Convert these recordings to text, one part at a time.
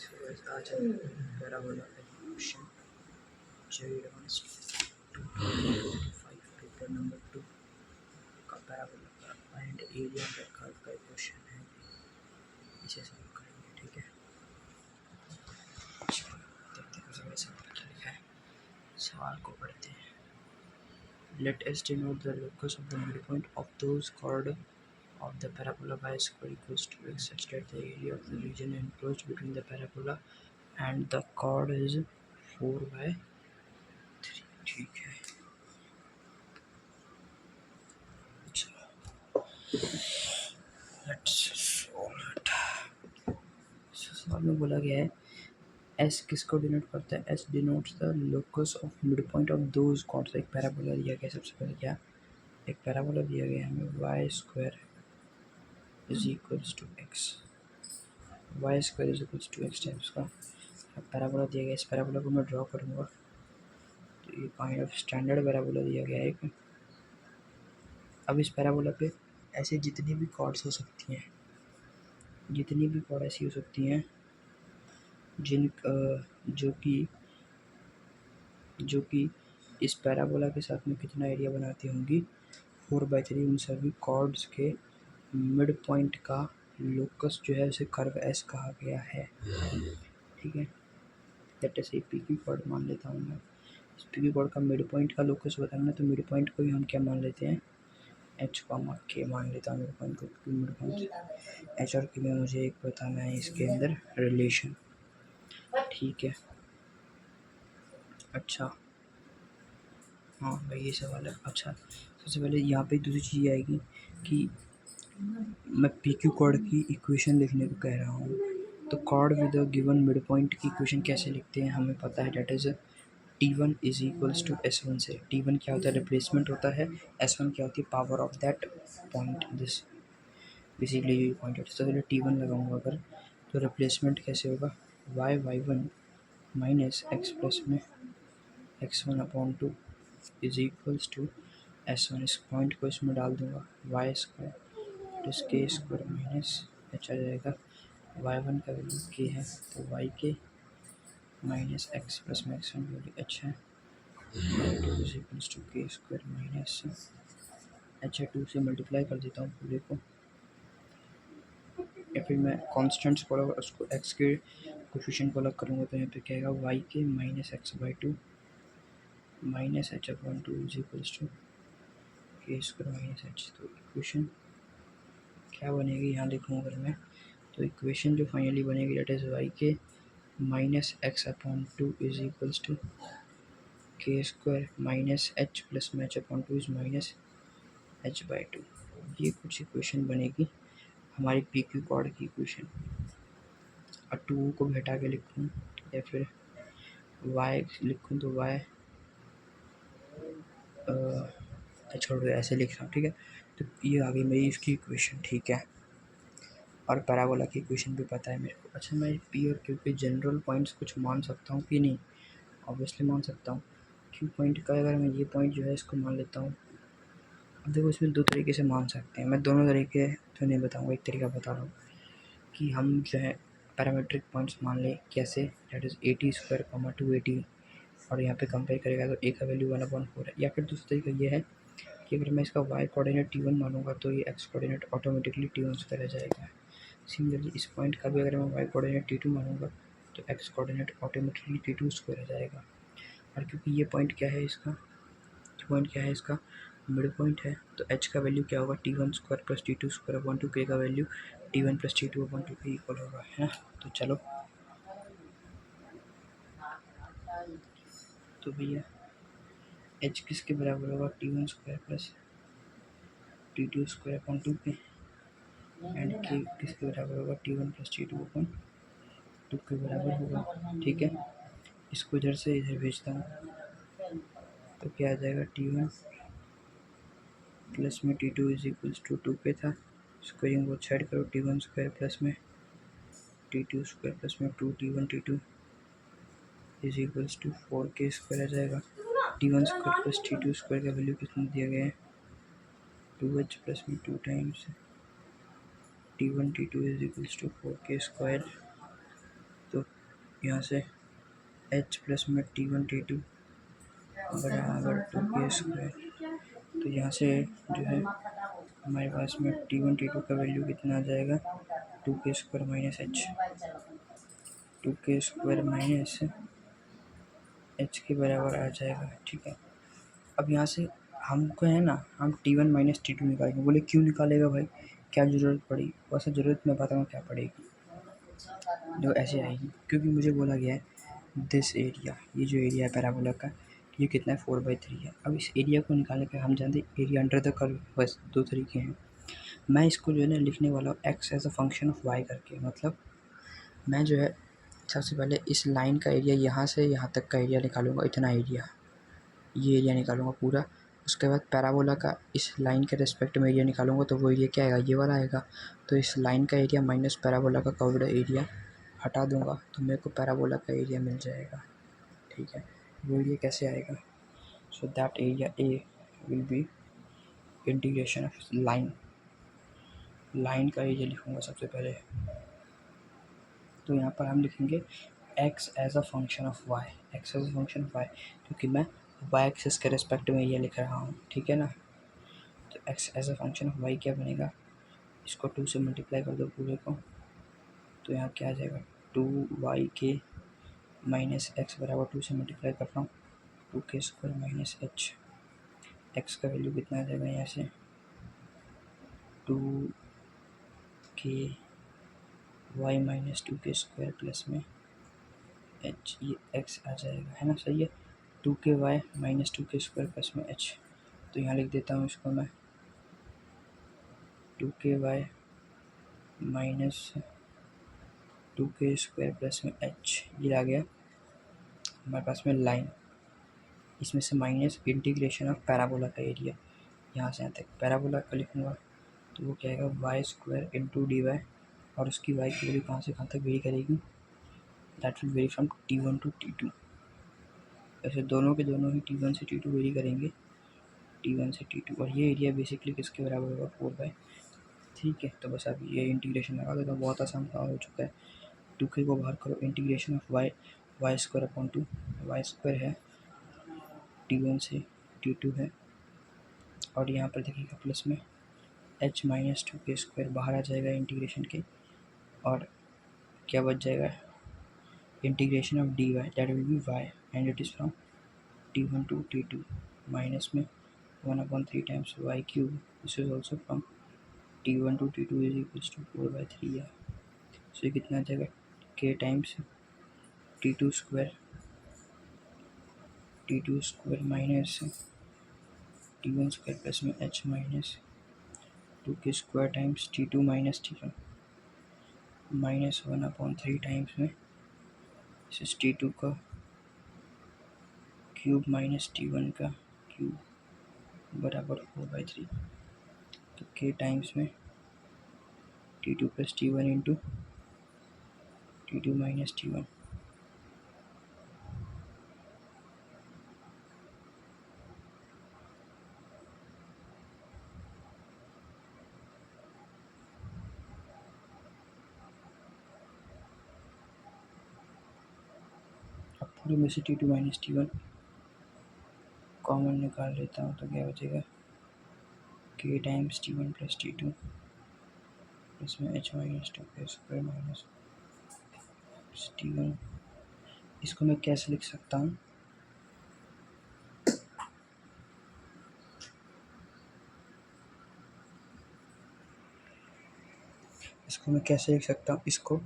आज हम parabola question advanced 2025 paper number 2 का पैराबोला का एंड एरिया का कर्व का क्वेश्चन है, इसे सॉल्व करेंगे। ठीक है, देखते हैं सबसे सवाल क्या लिखा है। सवाल को पढ़ते हैं। Let us denote the locus of the midpoint of those chord of the parabola y square equals to x such that the area of the region enclosed between the parabola and the chord is 4/3। ठीक है, let's solve it. सवाल में बोला गया है S किसको denote करता है? S denotes the locus of mid point of those chords. एक पैराबोला दिया गया, सबसे पहले क्या एक पैराबोला दिया गया हमें y square is equals to x, y square is equals to x times का पैराबोला दिया गया। इस पैराबोला को मैं ड्रॉ करूँगा तो ये काइंड ऑफ स्टैंडर्ड पैराबोला दिया गया है एक। अब इस पैराबोला पे ऐसे जितनी भी कॉर्ड्स हो सकती हैं, जितनी भी कॉर्ड ऐसी हो सकती हैं जिन जो कि इस पैराबोला के साथ में कितना एरिया बनाती होंगी 4/3, उन सभी कॉर्ड्स के मिड पॉइंट का लोकस जो है उसे कर्व एस कहा गया है। ठीक है, that is p q chord मान लेता हूँ मैं। इस पी क्यू कॉर्ड का मिड पॉइंट का लोकस बताना, तो मिड पॉइंट को ही हम क्या मान लेते हैं, एच के मान लेता हूँ मिड पॉइंट को, क्योंकि मिड पॉइंट एच और के में मुझे एक बताना है इसके अंदर रिलेशन। ठीक है, अच्छा हाँ भाई ये सवाल है। अच्छा, सबसे पहले यहाँ पे दूसरी चीज़ आएगी कि मैं पी क्यू कॉर्ड की इक्वेशन लिखने को कह रहा हूँ, तो chord with a given mid point की इक्वेशन कैसे लिखते हैं हमें पता है, that is T1 is equals to S1 से। T1 क्या होता है, रिप्लेसमेंट होता है। S1 क्या होती है, power of that point, this basically ये पॉइंट होता है। तो पहले T1 लगाऊंगा अगर, तो रिप्लेसमेंट कैसे होगा, y1 माइनस एक्स प्लस में x1 upon 2 is equals to S1। इस पॉइंट को इसमें डाल दूंगा, वाई स्क्वायर प्लस के स्क्वायर माइनस एच आ जाएगा। y1 का वैल्यू के है तो y के माइनस एक्स प्लस में x1 वैल्यू एच है, इज इक्वल्स टू के स्क्वायर माइनस एच है। 2 से मल्टीप्लाई कर देता हूँ पूरे को, या फिर मैं कॉन्स्टेंट्स को अलग उसको एक्स के कोफिशिएंट को अलग करूँगा तो यहाँ पे क्या आएगा, y k minus x by 2 minus H upon 2 is equals to के स्क्वायर माइनस एच। तो इक्वेशन क्या बनेगी यहाँ लिखूँ अगर मैं, तो इक्वेशन जो फाइनली बनेगी that is y k minus x upon 2 is equals to के स्क्वायर माइनस एच प्लस में h upon 2 is minus h by 2। ये कुछ इक्वेशन बनेगी हमारी पी क्यू कॉर्ड की इक्वेशन। और 2 को भी हटा के लिखूँ या फिर y लिखूँ तो y छोड़ दो, ऐसे लिख रहा हूँ। ठीक है, तो ये आ गई मेरी इसकी इक्वेशन। ठीक है, और पैराबोला की इक्वेशन भी पता है मेरे को। अच्छा, मैं पी और क्यू के जनरल पॉइंट्स कुछ मान सकता हूँ कि नहीं, ऑब्वियसली मान सकता हूँ। क्यू पॉइंट का अगर मैं ये पॉइंट जो है इसको मान लेता हूँ, अब देखो इसमें दो तरीके से मान सकते हैं, मैं दोनों तरीके तो नहीं बताऊँगा, एक तरीका बता रहा हूँ कि हम जो है पैरामीट्रिक पॉइंट्स मान लें। कैसे, डेट इज़ 80 स्क्वायर 280, और यहाँ पे कंपेयर करेगा तो ए का वैल्यू 1/4 है। या फिर दूसरा तरीका ये है कि अगर मैं इसका y कोऑर्डिनेट T1 मानूंगा तो ये x coordinate automatically T1 square आ जाएगा। सिमिलरली इस पॉइंट का भी अगर मैं y कोऑर्डिनेट T2 मानूंगा तो x coordinate automatically T2 square आ जाएगा। और क्योंकि ये पॉइंट क्या है इसका, पॉइंट क्या है इसका, मिड पॉइंट है, तो h का वैल्यू क्या होगा, T1 square plus T2 square upon 2, k का value T1 plus T2 upon 2 के इक्वल होगा, है। तो चलो, तो भैया h किसके बराबर होगा, T1 square plus T2 square upon 2 के, एंड k किसके बराबर होगा, T1 प्लस T2 अपॉन 2 के बराबर होगा। ठीक है, इसको इधर से इधर भेजता हूँ तो क्या आ जाएगा, T1 प्लस में T2 is equals to 2k था, स्क्वायरिंग वो साइड करो, T1 स्क्वायर प्लस में T2 स्क्वायर प्लस में 2T1 T2 is equals to 4k square आ जाएगा। T1 square plus T2 square का वैल्यू कितना दिया गया है, 2h प्लस में 2 times T1 T2 is equals to 4k square. तो यहाँ से h प्लस में T1 T2 बराबर 2k²। तो यहाँ से जो है हमारे पास में T1 T2 का वैल्यू कितना आ जाएगा, 2k² minus h, 2k² minus h के बराबर आ जाएगा। ठीक है, अब यहाँ से हमको है ना, हम T1 माइनस T2 निकालेंगे। बोले क्यों निकालेगा भाई, क्या ज़रूरत पड़ी? वैसे ज़रूरत मैं बताऊँ क्या पड़ेगी, जो ऐसे आएगी, क्योंकि मुझे बोला गया है दिस एरिया, ये जो एरिया है पैराबोला का, ये कितना है 4/3 है। अब इस एरिया को निकालने के हम जानते हैं एरिया अंडर द कर्व, बस दो तरीके हैं। मैं इसको जो है ना लिखने वाला हूँ x as a function of y करके। मतलब मैं जो है सबसे पहले इस लाइन का एरिया यहाँ से यहाँ तक का एरिया निकालूंगा, इतना एरिया, ये एरिया निकालूंगा पूरा। उसके बाद पैराबोला का इस लाइन के रिस्पेक्ट में एरिया निकालूंगा, तो वो एरिया क्या आएगा, ये वाला आएगा। तो इस लाइन का एरिया माइनस पैराबोला का कर्व्ड एरिया हटा दूंगा, तो मेरे को पैराबोला का एरिया मिल जाएगा। ठीक है, वो एरिया कैसे आएगा, so that area a will be integration of line का एरिया लिखूंगा सबसे पहले। तो यहाँ पर हम लिखेंगे x as a function of y, x as a function of y, क्योंकि मैं y एक्सिस के रिस्पेक्ट में ये लिख रहा हूँ। ठीक है ना, तो x as a function of y क्या बनेगा, इसको 2 से मल्टीप्लाई कर दो पूरे को, तो यहाँ क्या आ जाएगा 2y माइनस x बराबर 2 से मल्टीप्लाई कर रहा हूँ 2k² माइनस h। x का वैल्यू कितना आ जाएगा, यहाँ से 2k माइनस 2k² प्लस में h, ये x आ जाएगा, है ना, सही है। 2k माइनस 2k² प्लस में h, तो यहाँ लिख देता हूँ इसको मैं 2k माइनस 2k² प्लस में h, ये आ गया हमारे पास में लाइन। इसमें से माइनस इंटीग्रेशन ऑफ पैराबोला का एरिया, यहाँ से यहाँ तक पैराबोला का लिखूँगा, तो वो क्या आएगा y² इंटू dy, और उसकी y की वैल्यू कहाँ से कहाँ तक वेरी करेगी, that will vary from T1 to T2। ऐसे दोनों के दोनों ही T1 से T2 वेरी करेंगे, T1 से T2, और ये एरिया बेसिकली किसके बराबर होगा 4/3। ठीक है, तो बस अब ये इंटीग्रेशन लगा देता हूँ, बहुत आसान काम हो चुका है। 2k को बाहर करो, integration of y² upon 2, y² है T1 से T2 है, और यहाँ पर देखिएगा प्लस में h माइनस 2k² बाहर आ जाएगा इंटीग्रेशन के, और क्या बच जाएगा integration of dy, that will be y and it is from T1 to T2 minus में 1/3 times y³, this is also from T1 to T2 is equals to 4/3 है। So ये कितना आ जाएगा k times T2² minus T1² plus में h minus 2k² times T2 minus T1 minus 1/3 times में T2 का cube minus T1 का cube बराबर 4/3। तो k टाइम्स में T2 plus T1 into T2 minus T1। अब पूरे में से T2 माइनस T1 कॉमन निकाल लेता हूँ, तो क्या बचेगा k times T1 plus T2 plus में h minus 2k² minus T1। इसको मैं कैसे लिख सकता हूँ, इसको मैं कैसे लिख सकता हूँ, इसको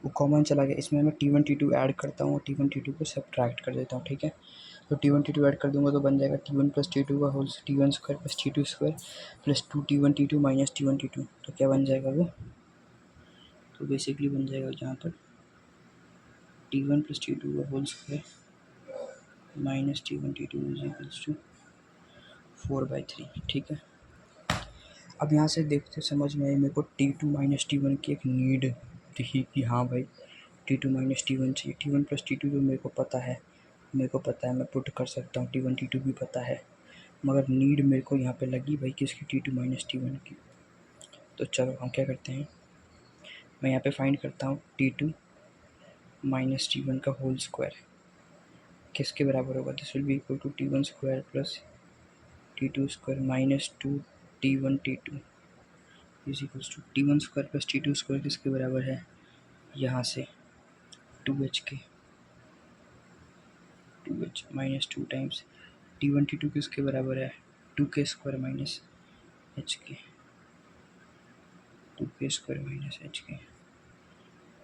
वो कॉमन चला गया, इसमें मैं T1 T2 ऐड करता हूँ और T1 T2 को सब्ट्रैक्ट कर देता हूँ। ठीक है, तो T1 T2 ऐड कर दूंगा तो बन जाएगा T1 प्लस T2 का whole T1² plus T2² plus 2 T1 T2 minus T1 T2, तो क्या बन जाएगा वो, तो बेसिकली बन जाएगा जहाँ तक T1 प्लस T2 का whole square minus T1 T2 is equals to 4/3। ठीक है, अब यहाँ से देखते समझ में आई मेरे को T2 माइनस T1 की एक नीड दिखी कि हाँ भाई T2 माइनस T1 चाहिए। T1 प्लस T2 जो मेरे को पता है, मैं पुट कर सकता हूँ, T1 T2 भी पता है, मगर नीड मेरे को यहाँ पे लगी भाई किसकी, T2 माइनस T1 की। तो चलो हम क्या करते हैं, मैं यहाँ पे फाइंड करता हूँ T2 माइनस टी वन का होल स्क्वायर किसके बराबर होगा? This will be equal to t one square plus T two square minus two t one t two is equals to t one square plus T two square किसके बराबर है? यहाँ से two h के, two H minus two times T one t two किसके बराबर है? Two के स्क्वायर माइनस एच के, टू के स्क्वायर माइनस एच के।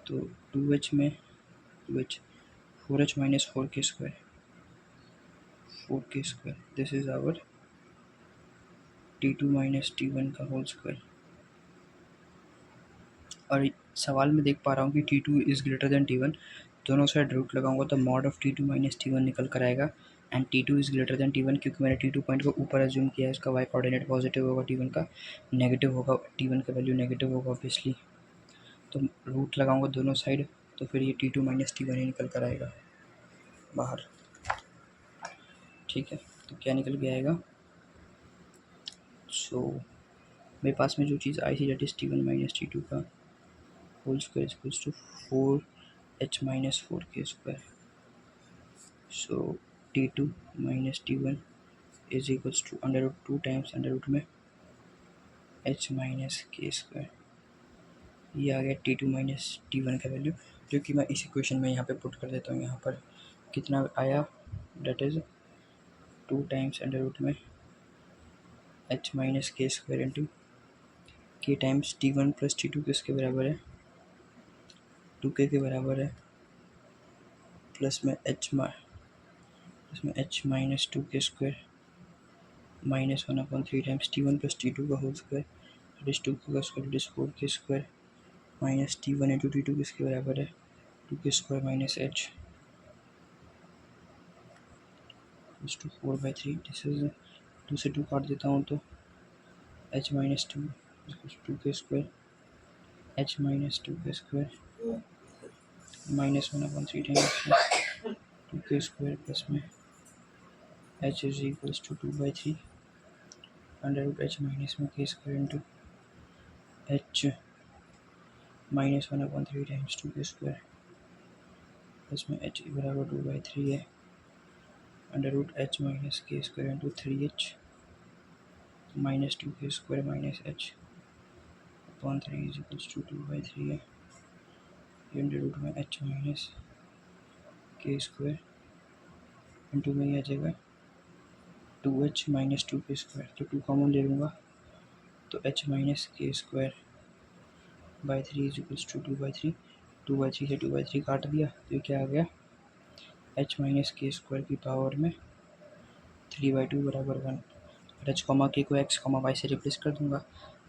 तो टू एच में two h, four H minus four के स्क्वायर, फोर के square, this is our t two minus T one का होल स्क्वायर। और सवाल में देख पा रहा हूँ कि t two is greater than t one, दोनों साइड रूट लगाऊंगा तो mod of t two minus T one निकल कर आएगा and t two is greater than t one, क्योंकि मैंने टी टू पॉइंट को ऊपर एज्यूम किया है, इसका वाई कोऑर्डिनेट पॉजिटिव होगा, टी वन का नेगेटिव होगा, टी वन का वैल्यू नेगेटिव होगा ऑब्वियसली। तो रूट लगाऊंगा दोनों साइड तो फिर ये T two minus T one ही निकल कर आएगा बाहर। ठीक है, तो क्या निकल के आएगा? सो मेरे पास में जो चीज़ आई थी that is T one minus T two का whole square equals to four H minus four के square. So T two minus T one is equals to under root two times under root में H minus के square. ये आ गया T two minus T one का value, जो कि मैं इस इक्वेशन में यहाँ पे पुट कर देता हूँ। यहाँ पर कितना आया? That is two times under root में एच माइनस के square into K times T one plus T two किसके बराबर है? टू के बराबर है, प्लस में एच माइनस टू के square minus one upon three times T one plus T two का whole square, that is two का स्क्वायर दैट इज फोर के square minus T one into T two किसके बराबर है? Two के square minus h is to four by three. This is two से two काट देता हूँ तो एच माइनस टू टू के स्क्वायर एच माइनस टू के square minus one upon three times two के स्क्वायर प्लस में h is equals to two by three under root H minus में k square into h minus one upon three times two के square plus में h बराबर two by three है under root H minus के square into three H minus two के square minus H upon three is equals to two by three है under root में H minus के square into में आ जाएगा टू एच माइनस टू के square, तो टू कॉमन ले लूँगा तो एच माइनस के square by three is equals to two by three, two by three से टू बाई थ्री काट दिया तो ये क्या आ गया? एच माइनस के स्क्वायर की पावर में थ्री बाई टू बराबर वन। एच कॉमा के को एक्स कॉमा वाई से रिप्लेस कर दूंगा,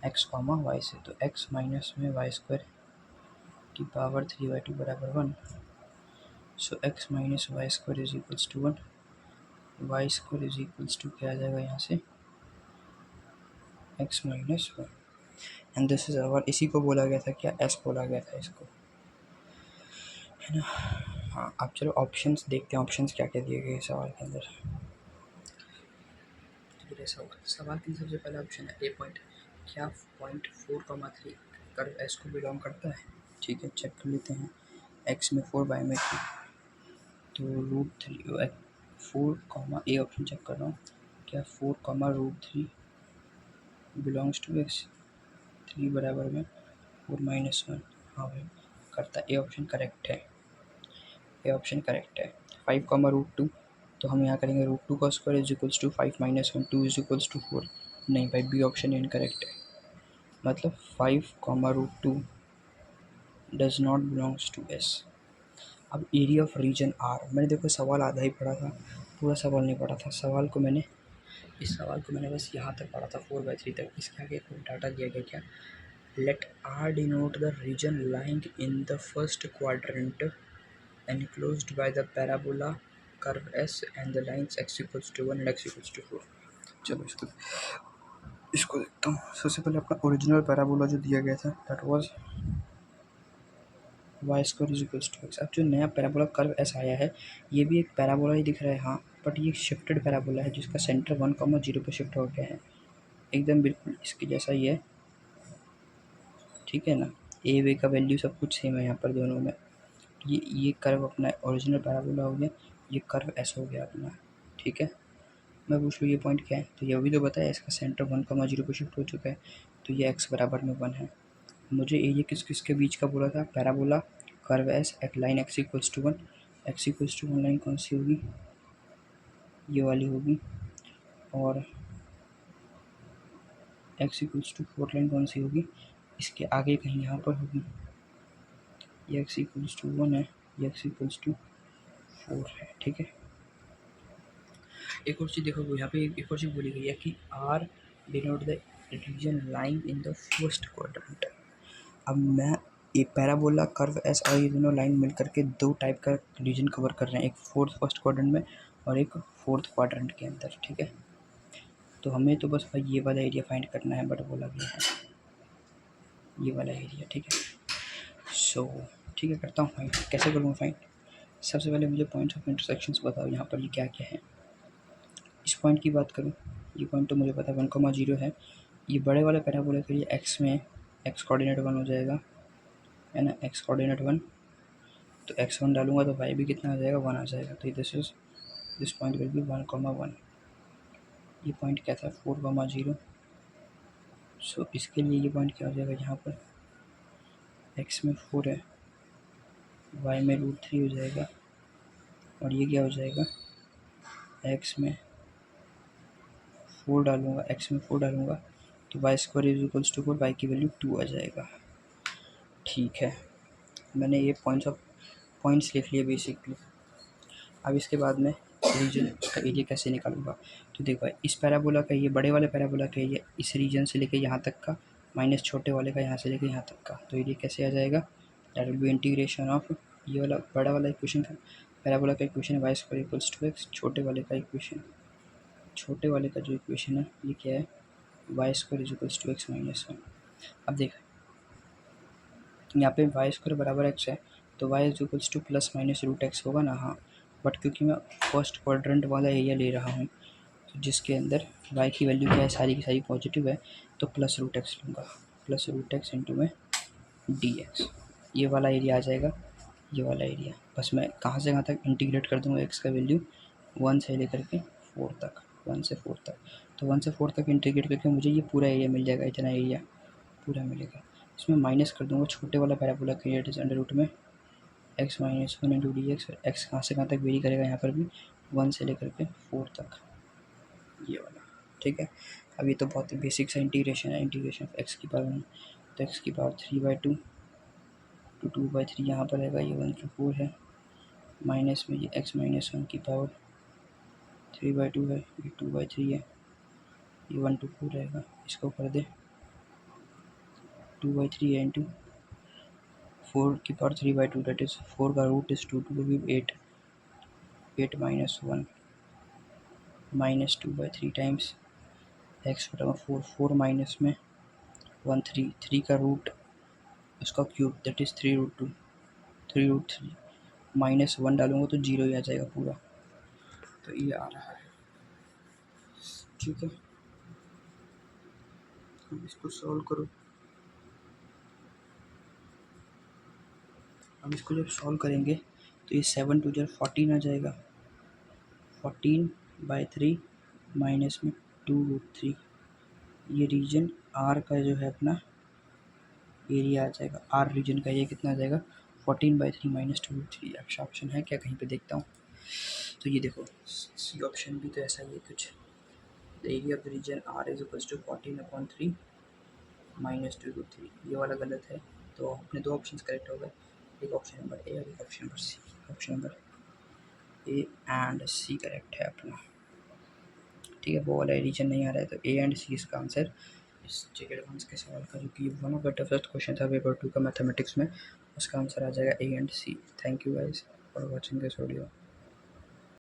एक्स कॉमा वाई से, तो एक्स माइनस में वाई स्क्वायर की पावर थ्री बाई टू बराबर one. So x minus y square is equals to one, y square is equals to क्या आ जाएगा यहाँ से? X minus one and this is our, इसी को बोला गया था क्या? एस बोला गया था इसको, है ना। हाँ, अब चलो ऑप्शंस देखते हैं, ऑप्शंस क्या क्या दिए गए सवाल के अंदर। सवाल की सबसे पहला ऑप्शन है ए पॉइंट, क्या पॉइंट 4,3 कर्व एस को बिलोंग करता है? ठीक है, चेक कर लेते हैं। एक्स में 4 वाई में 3, तो root three 4 comma a option check कर रहा हूँ, क्या 4 comma root three belongs to x? 3 बराबर में 4 माइनस वन, हाँ भाई करता है, ए ऑप्शन करेक्ट है, ए ऑप्शन करेक्ट है। 5 कॉमा रूट टू, तो हम यहाँ करेंगे रूट टू का square is equals to 5 minus one, two is equals to 4, नहीं भाई बी ऑप्शन इनकरेक्ट है, मतलब 5 comma root two does not belongs to s. अब एरिया ऑफ रीजन आर, मैंने देखो सवाल आधा ही पढ़ा था, पूरा सवाल नहीं पढ़ा था, सवाल को मैंने इस सवाल को मैंने बस यहाँ तक पढ़ा था 4/3 तक। इसके आगे कोई डाटा दिया गया क्या? Let r denote the region lying in the first quadrant enclosed by the parabola curve S and the lines x equals to 1 and x equals to 4। चलो इसको देखता हूँ। सबसे पहले अपना ओरिजिनल पैराबोला जो दिया गया था that was y square is equals to x. अब जो नया पैराबोला कर्व एस आया है ये भी एक पैराबोला ही दिख रहा है, हाँ, बट ये शिफ्टेड पैराबोला है जिसका सेंटर 1,0 पे शिफ्ट हो गया है, एकदम बिल्कुल इसके जैसा ही है, ठीक है ना। ए वे का वैल्यू सब कुछ सेम है यहाँ पर दोनों में, ये कर्व अपना ओरिजिनल पैराबोला हो गया, ये कर्व एस हो गया अपना, ठीक है। मैं पूछ लूँ ये पॉइंट क्या है, तो ये अभी तो बताया इसका सेंटर 1,0 पे शिफ्ट हो चुका है, तो ये x बराबर में 1 है। मुझे ये किस किस के बीच का बोला था, पैराबोला कर्व एस एक line x equals to 1, x equals to 1 line कौन सी होगी, ये वाली होगी, और x इक्वल्स टू 4 लाइन कौन सी होगी, इसके आगे कहीं यहाँ पर होगी, ये x इक्वल्स टू 1 है, ये x इक्वल्स टू 4 है, ठीक है। एक और चीज़ देखो यहाँ पे, एक और चीज़ बोली गई है कि r denote the region line in the first quadrant. अब मैं ये पैराबोला कर्व एस और ये दोनों लाइन मिल करके दो टाइप का रीजन कवर कर रहे हैं, एक फर्स्ट क्वाड्रेंट में और एक फोर्थ क्वाड्रेंट के अंदर, ठीक है। तो हमें तो बस भाई ये वाला एरिया फाइंड करना है, बट बोला गया है ये वाला एरिया, ठीक है। सो ठीक है, करता हूँ फाइंड। कैसे करूँगा फाइंड, सबसे पहले मुझे पॉइंट्स ऑफ इंटरसेक्शंस बताओ, यहाँ पर ये क्या क्या है। इस पॉइंट की बात करूँ, ये पॉइंट तो मुझे पता है 1,0 है, ये बड़े वाले पैराबोला के लिए एक्स में एक्स कोऑर्डिनेट 1 हो जाएगा, है ना, एक्स कोऑर्डिनेट 1, तो x1 डालूंगा तो y भी कितना आ जाएगा, 1 आ जाएगा। तो दिस पॉइंट विल बी 1,1। ये पॉइंट क्या था, 4,0। सो इसके लिए ये पॉइंट क्या हो जाएगा, यहाँ पर x में 4 है, y में √3 हो जाएगा, और ये क्या हो जाएगा, x में 4 डालूंगा, x में 4 डालूंगा तो y² is equals to 4, y की वैल्यू 2 आ जाएगा, ठीक है। मैंने ये पॉइंट्स लिख लिए बेसिकली। अब इसके बाद में रीजन का एरिया कैसे निकालूंगा, तो देखो इस पैराबोला का, ये बड़े वाले पैराबोला का एरिया इस रीजन से लेके यहाँ तक का माइनस छोटे वाले का यहाँ से लेके यहाँ तक का, तो एरिया कैसे आ जाएगा, that will be integration of, ये वाला बड़ा वाला इक्वेशन था पैराबोला का इक्वेशन है y² इक्वल्स टू x, छोटे वाले का इक्वेशन, छोटे वाले का जो इक्वेशन है ये क्या है, y² is equals to x minus 1। अब देख यहाँ पे y² बराबर x है, तो y is equals two plus minus √x होगा ना, हाँ। बट क्योंकि मैं फर्स्ट क्वाड्रेंट वाला एरिया ले रहा हूँ, तो जिसके अंदर y की वैल्यू क्या है, सारी की सारी पॉजिटिव है, तो प्लस √x लूँगा, प्लस √x इंटू में dx, ये वाला एरिया आ जाएगा, ये वाला एरिया। बस मैं कहाँ से कहाँ तक इंटीग्रेट कर दूँगा x का वैल्यू 1 से लेकर के 4 तक, 1 से 4 तक, तो 1 से 4 तक इंटीग्रेट करके मुझे ये पूरा एरिया मिल जाएगा, इतना एरिया पूरा मिलेगा। इसमें माइनस कर दूँगा छोटे वाला पैराबोला का एरिया, इज अंडर रूट में x minus 1 into dx, x कहाँ से कहाँ तक वेरी करेगा, यहाँ पर भी 1 से लेकर के 4 तक, ये वाला, ठीक है। अब ये तो बहुत ही बेसिक सा इंटीग्रेशन है, इंटीग्रेशन ऑफ x की पावर 1, तो x की पावर 3/2 तो 2/3 यहाँ पर रहेगा, ये 1 से 4 है, माइनस में ये x माइनस 1 की पावर 3/2 है, ये 2/3 है, ये 1 to 4 रहेगा, इसको कर दे 2/3 है इंटू 4 की पावर 3/2, डेट इज 4 का रूट इज 2 टू भी 8, 8 माइनस 1 माइनस 2/3 टाइम्स x बटा 4, 4 माइनस में 1 3, 3 का रूट उसका क्यूब, दैट इज़ 3√2, 3√3 माइनस 1 डालूंगा तो 0 ही आ जाएगा पूरा, तो ये आ रहा है, ठीक है। अब इसको सॉल्व करो, अब इसको जब सॉल्व करेंगे तो ये 7 2 14 आ जाएगा, 14/3 माइनस में 2√3, ये रीजन आर का जो है अपना एरिया आ जाएगा, आर रीजन का एरिया कितना आ जाएगा, 14/3 माइनस 2√3। अच्छा ऑप्शन है क्या कहीं पे, देखता हूँ, तो ये देखो सी ऑप्शन भी तो ऐसा ही है कुछ, the area of the region r is equals to 14/3 minus 2√3, ये वाला गलत है, तो अपने दो ऑप्शन करेक्ट हो गए, एक ऑप्शन नंबर ए और एक option number c, option number a and c correct है अपना, ठीक है। वो वाला रीजन नहीं आ रहा है, तो ए एंड सी इसका आंसर इस जेके एडवांस के सवाल का, जो कि one of the toughest question था पेपर 2 का मैथमेटिक्स में, उसका आंसर आ जाएगा a and c. Thank you guys for watching this video.